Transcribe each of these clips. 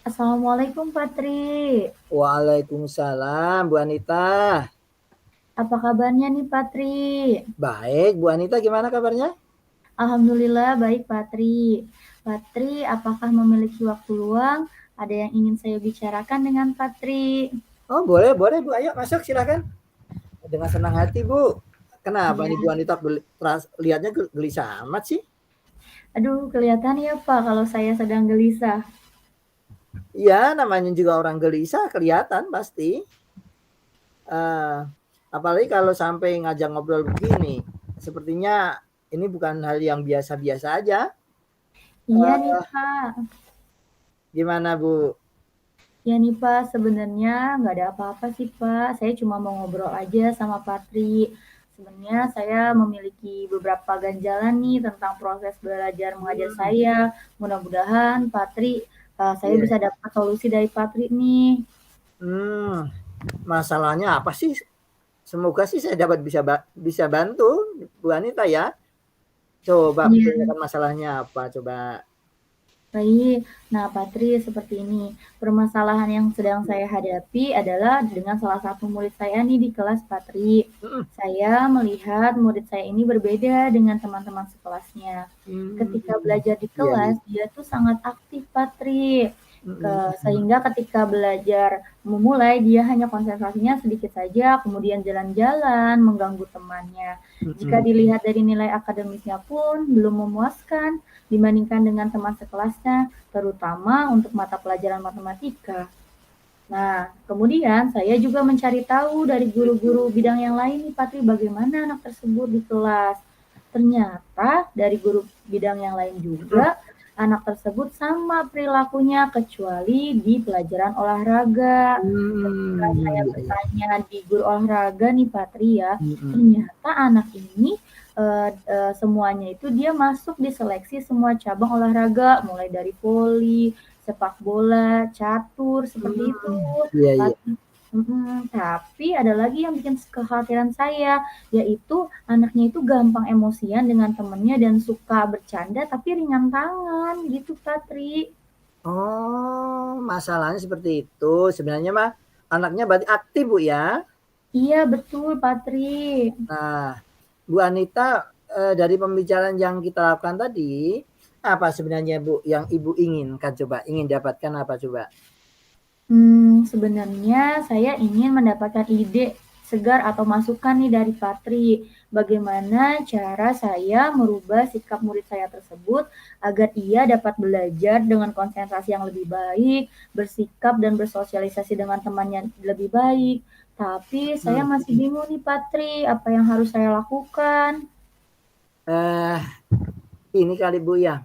Assalamualaikum Patri. Waalaikumsalam, Bu Anita. Apa kabarnya nih Patri? Baik, Bu Anita gimana kabarnya? Alhamdulillah baik Patri. Patri, apakah memiliki waktu luang? Ada yang ingin saya bicarakan dengan Patri. Oh, boleh, boleh Bu. Ayo masuk silakan. Dengan senang hati, Bu. Kenapa Iya, nih Bu Anita lihatnya gelisah amat sih? aduh kelihatan ya Pak kalau saya sedang gelisah. Iya, namanya juga orang gelisah kelihatan pasti. Uh, Apalagi kalau sampai ngajak ngobrol begini. Sepertinya ini bukan hal yang biasa-biasa aja. Iya nih Uh, Pak. Gimana Bu? Ya nih Pak, sebenarnya nggak ada apa-apa sih Pak. Saya cuma mau ngobrol aja sama Patri. Sebenarnya saya memiliki beberapa ganjalan nih tentang proses belajar mengajar Hmm, saya. Mudah-mudahan Patri, saya iya. bisa dapat solusi dari Patri nih. Hmm, Masalahnya apa sih? Semoga sih saya dapat bisa bantu Bu Anita ya. Coba Iya. pertanyakan masalahnya apa coba. Baik, nah Patri seperti ini, permasalahan yang sedang saya hadapi adalah dengan salah satu murid saya nih di kelas Patri. Mhm. Saya melihat murid saya ini berbeda dengan teman-teman sekelasnya. Ketika Mmm, belajar di iya kelas, iya. dia tuh sangat aktif Patri. Mhm mhm. Sehingga ketika belajar memulai, dia hanya konsentrasinya sedikit saja, kemudian jalan-jalan, mengganggu temannya. Jika Mhm. dilihat dari nilai akademisnya pun belum memuaskan dibandingkan dengan teman sekelasnya, terutama untuk mata pelajaran matematika. Nah, kemudian saya juga mencari tahu dari guru-guru bidang yang lain nih, Patri, bagaimana anak tersebut di kelas. Ternyata dari guru bidang yang lain Mhm. juga, anak tersebut sama perilakunya kecuali di pelajaran olahraga. Ketika saya Iya iya. bertanya di guru olahraga nih, Patri ya, Mhm. ternyata anak ini semuanya itu dia masuk di seleksi semua cabang olahraga, mulai dari voli, sepak bola, catur, seperti itu. Iya iya. Tapi ada lagi yang bikin kekhawatiran saya, yaitu anaknya itu gampang emosian dengan temennya dan suka bercanda tapi ringan tangan gitu, Patri. Oh, masalahnya seperti itu. Sebenarnya mah anaknya berarti aktif, Bu, ya? Iya betul, Patri. Nah, Bu Anita, dari pembicaraan yang kita lakukan tadi, apa sebenarnya, Bu, yang Ibu inginkan coba? Ingin dapatkan apa coba? Sebenarnya saya ingin mendapatkan ide segar atau masukan nih dari Patri. Bagaimana cara saya merubah sikap murid saya tersebut agar ia dapat belajar dengan konsentrasi yang lebih baik, bersikap dan bersosialisasi dengan temannya lebih baik. Tapi saya Mhm. masih bingung nih Patri, apa yang harus saya lakukan? Eh, ini kali, Bu, ya.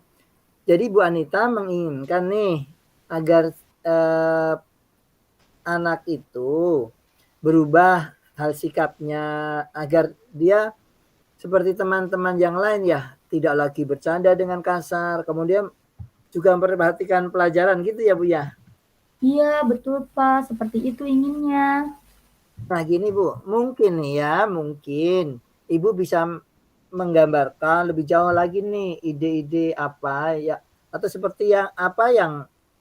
Jadi Bu Anita menginginkan nih agar eh, anak itu berubah hal sikapnya agar dia seperti teman-teman yang lain ya, tidak lagi bercanda dengan kasar, kemudian juga memperhatikan pelajaran gitu ya Bu ya. Iya, betul Pak, seperti itu inginnya. Nah gini Bu, mungkin nih ya, mungkin Ibu bisa menggambarkan lebih jauh lagi nih ide-ide apa ya atau seperti yang apa yang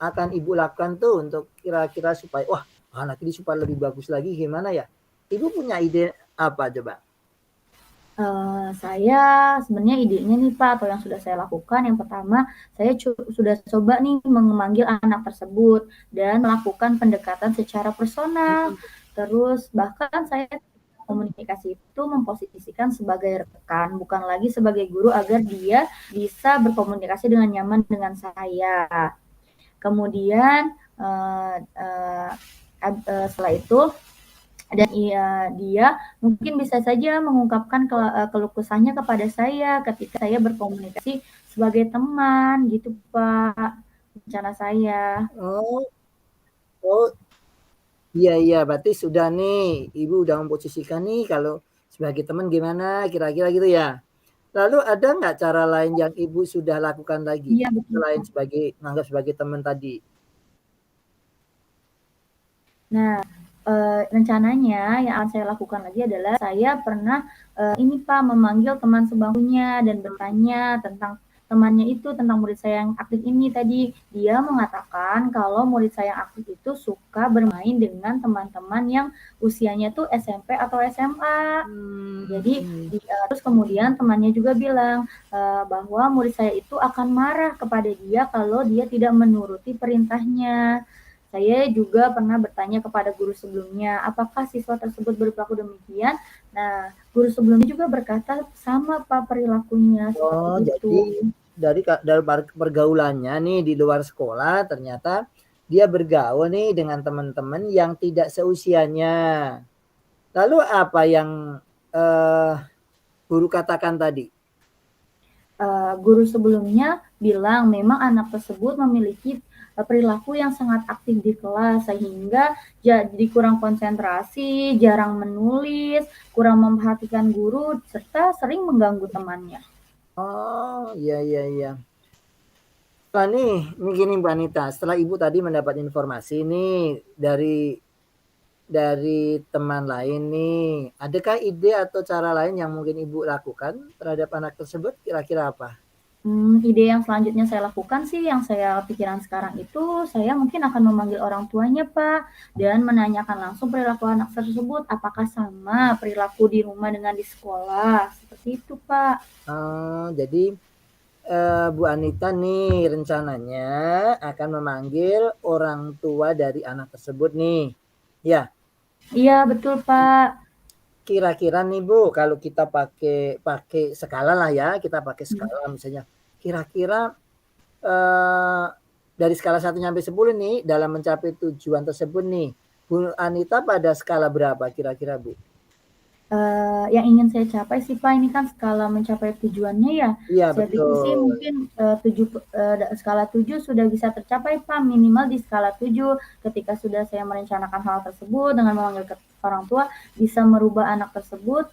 akan Ibu lakukan tuh untuk kira-kira supaya wah anak ini supaya lebih bagus lagi gimana ya? Ibu punya ide apa coba? Saya sebenarnya idenya nih Pak, atau yang sudah saya lakukan, yang pertama saya sudah coba nih memanggil anak tersebut dan melakukan pendekatan secara personal. Terus bahkan saya komunikasi itu memposisikan sebagai rekan, bukan lagi sebagai guru agar dia bisa berkomunikasi dengan nyaman dengan saya. Kemudian setelah itu dan dia mungkin bisa saja mengungkapkan keluh kesahnya kepada saya ketika saya berkomunikasi sebagai teman gitu Pak, rencana saya. Oh, oh iya iya berarti sudah nih Ibu udah memposisikan nih kalau sebagai teman gimana kira-kira gitu ya. Lalu ada nggak cara lain yang Ibu sudah lakukan lagi Iya betul selain Pak. sebagai menganggap sebagai teman tadi? Nah, rencananya yang akan saya lakukan lagi adalah saya pernah ini Pak memanggil teman sebangkunya dan bertanya tentang temannya itu, tentang murid saya yang aktif ini tadi. Dia mengatakan kalau murid saya yang aktif itu suka bermain dengan teman-teman yang usianya tuh SMP atau SMA. Jadi terus kemudian temannya juga bilang bahwa murid saya itu akan marah kepada dia kalau dia tidak menuruti perintahnya. Saya juga pernah bertanya kepada guru sebelumnya, apakah siswa tersebut berperilaku demikian? Nah, guru sebelumnya juga berkata sama Pak perilakunya Oh, seperti jadi itu. dari pergaulannya nih di luar sekolah ternyata dia bergaul nih dengan teman-teman yang tidak seusianya. Lalu apa yang guru katakan tadi? Guru sebelumnya bilang memang anak tersebut memiliki perilaku yang sangat aktif di kelas sehingga jadi kurang konsentrasi, jarang menulis, kurang memperhatikan guru, serta sering mengganggu temannya. Oh, iya iya iya. Nah nih gini Mbak Anita, setelah Ibu tadi mendapat informasi nih dari teman lain nih, adakah ide atau cara lain yang mungkin Ibu lakukan terhadap anak tersebut? Kira-kira apa? Ide yang selanjutnya saya lakukan sih, yang saya pikiran sekarang itu, saya mungkin akan memanggil orang tuanya, Pak, dan menanyakan langsung perilaku anak tersebut, apakah sama perilaku di rumah dengan di sekolah, seperti itu, Pak. Jadi Bu Anita nih rencananya akan memanggil orang tua dari anak tersebut nih. Ya. Iya, betul, Pak. Kira-kira nih Bu, kalau kita pakai skala lah ya, kita pakai skala misalnya. Kira-kira dari skala 1 sampai 10 nih dalam mencapai tujuan tersebut nih, Bu Anita pada skala berapa kira-kira Bu? Yang ingin saya capai sih Pak, ini kan skala mencapai tujuannya ya. Iya Saya pikir sih betul. mungkin skala 7 sudah bisa tercapai Pak, minimal di skala 7 ketika sudah saya merencanakan hal tersebut dengan memanggil orang tua, bisa merubah anak tersebut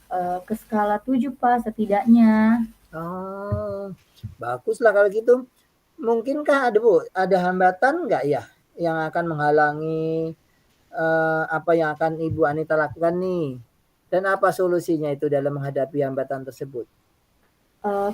ke skala 7 Pak setidaknya. Oh, baguslah kalau gitu. Mungkinkah ada Bu, ada hambatan nggak ya yang akan menghalangi apa yang akan Ibu Anita lakukan nih? Dan apa solusinya itu dalam menghadapi hambatan tersebut?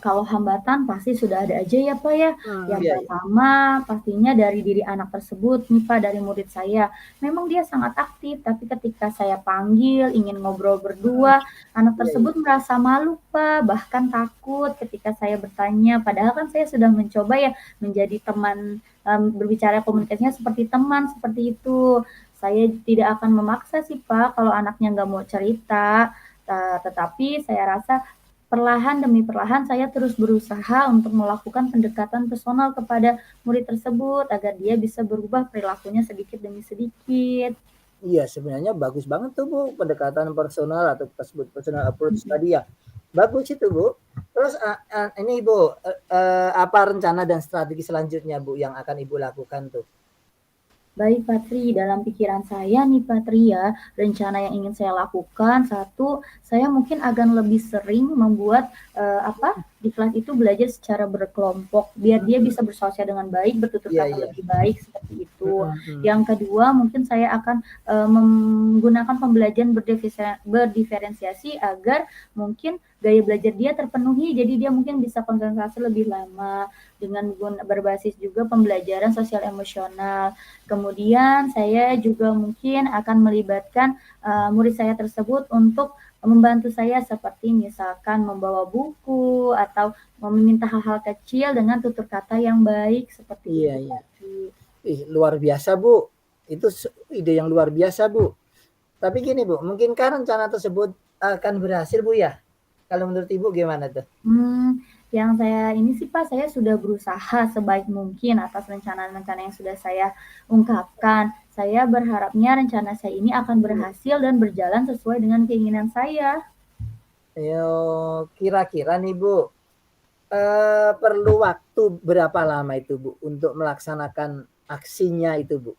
Kalau hambatan pasti sudah ada aja ya Pak ya. Yang Iya iya. pertama pastinya dari diri anak tersebut nih Pak, dari murid saya. Memang dia sangat aktif, tapi ketika saya panggil ingin ngobrol berdua, anak Iya iya. tersebut merasa malu Pak, bahkan takut ketika saya bertanya. Padahal kan saya sudah mencoba ya menjadi teman, berbicara komunikasinya seperti teman, seperti itu. Saya tidak akan memaksa sih Pak kalau anaknya nggak mau cerita, tetapi saya rasa perlahan demi perlahan saya terus berusaha untuk melakukan pendekatan personal kepada murid tersebut agar dia bisa berubah perilakunya sedikit demi sedikit. Iya, sebenarnya bagus banget tuh Bu, pendekatan personal atau disebut personal approach Mhm. tadi ya. Bagus itu Bu. Terus ini Bu, apa rencana dan strategi selanjutnya Bu yang akan Ibu lakukan tuh? Baik Patri, dalam pikiran saya nih Patri ya, rencana yang ingin saya lakukan, satu, saya mungkin akan lebih sering membuat di kelas itu belajar secara berkelompok, biar dia bisa bersosial dengan baik, bertutur Iya kata iya. lebih baik seperti itu. Mhm. Yang kedua, mungkin saya akan menggunakan pembelajaran berdiferensiasi agar mungkin gaya belajar dia terpenuhi, jadi dia mungkin bisa konsentrasi lebih lama dengan berbasis juga pembelajaran sosial emosional. Kemudian saya juga mungkin akan melibatkan murid saya tersebut untuk membantu saya seperti misalkan membawa buku atau meminta hal-hal kecil dengan tutur kata yang baik seperti Iya itu iya. tadi. Ih, luar biasa Bu. Itu ide yang luar biasa Bu. Tapi gini Bu, mungkinkah rencana tersebut akan berhasil Bu ya? Kalau menurut Ibu gimana tuh? Yang saya ini sih Pak, saya sudah berusaha sebaik mungkin atas rencana-rencana yang sudah saya ungkapkan. Saya berharapnya rencana saya ini akan berhasil dan berjalan sesuai dengan keinginan saya. Yo, kira-kira nih Bu, perlu waktu berapa lama itu Bu untuk melaksanakan aksinya itu Bu?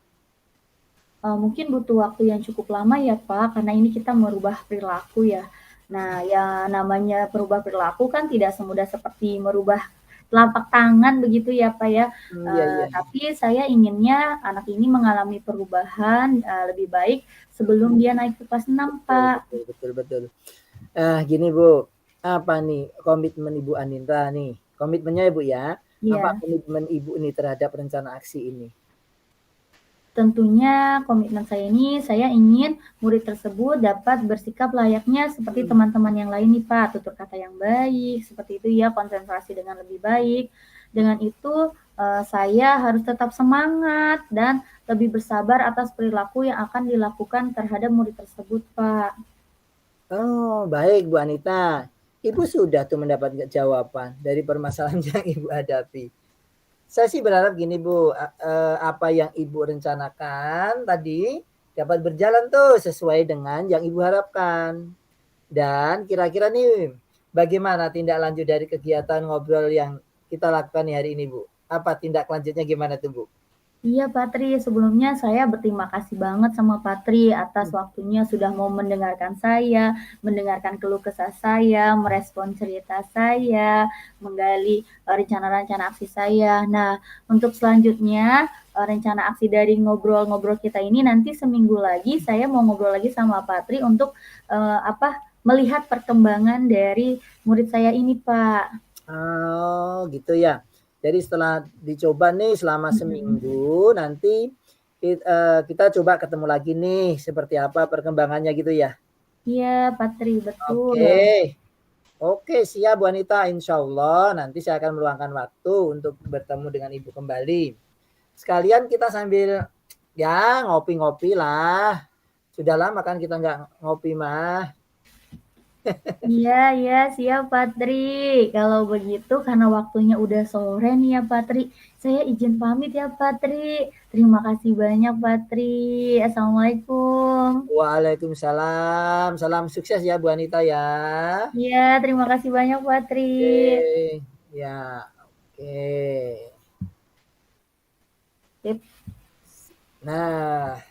Mungkin butuh waktu yang cukup lama ya Pak, karena ini kita merubah perilaku ya. Nah, ya namanya merubah perilaku kan tidak semudah seperti merubah telapak tangan begitu ya Pak ya. Iya iya. Tapi saya inginnya anak ini mengalami perubahan lebih baik sebelum dia naik ke kelas 6 Betul Pak. betul betul betul. Gini Bu, apa nih komitmen Ibu Anindra nih? Komitmennya ya Bu ya, Apa Iya. komitmen Ibu ini terhadap rencana aksi ini? Tentunya komitmen saya ini, saya ingin murid tersebut dapat bersikap layaknya seperti teman-teman yang lain nih Pak, tutur kata yang baik, seperti itu ya, konsentrasi dengan lebih baik. Dengan itu saya harus tetap semangat dan lebih bersabar atas perilaku yang akan dilakukan terhadap murid tersebut Pak. Oh, baik Bu Anita. Ibu sudah tuh mendapat jawaban dari permasalahan yang Ibu hadapi. Saya sih berharap gini Bu, apa yang Ibu rencanakan tadi dapat berjalan tuh sesuai dengan yang Ibu harapkan. Dan kira-kira nih bagaimana tindak lanjut dari kegiatan ngobrol yang kita lakukan nih hari ini Bu? Apa tindak lanjutnya gimana tuh Bu? Iya Patri, sebelumnya saya berterima kasih banget sama Patri atas waktunya sudah mau mendengarkan saya, mendengarkan keluh kesah saya, merespon cerita saya, menggali rencana-rencana aksi saya. Nah, untuk selanjutnya rencana aksi dari ngobrol-ngobrol kita ini nanti seminggu lagi saya mau ngobrol lagi sama Patri untuk melihat perkembangan dari murid saya ini, Pak. Oh, gitu ya. Jadi setelah dicoba nih selama seminggu, nanti kita coba ketemu lagi nih seperti apa perkembangannya gitu ya. Iya, Patri, betul. Oke. Oke, siap Bu Anita. Insya Allah nanti saya akan meluangkan waktu untuk bertemu dengan Ibu kembali. Sekalian kita sambil ya ngopi-ngopi lah. Sudah lama kan kita nggak ngopi mah. Iya, siap Patri. Kalau begitu karena waktunya udah sore nih ya Patri, saya izin pamit ya Patri. Terima kasih banyak Patri. Assalamualaikum. Waalaikumsalam. Salam sukses ya Bu Anita ya. Iya, terima kasih banyak Patri. Oke. Ya, oke. Sip. Nah,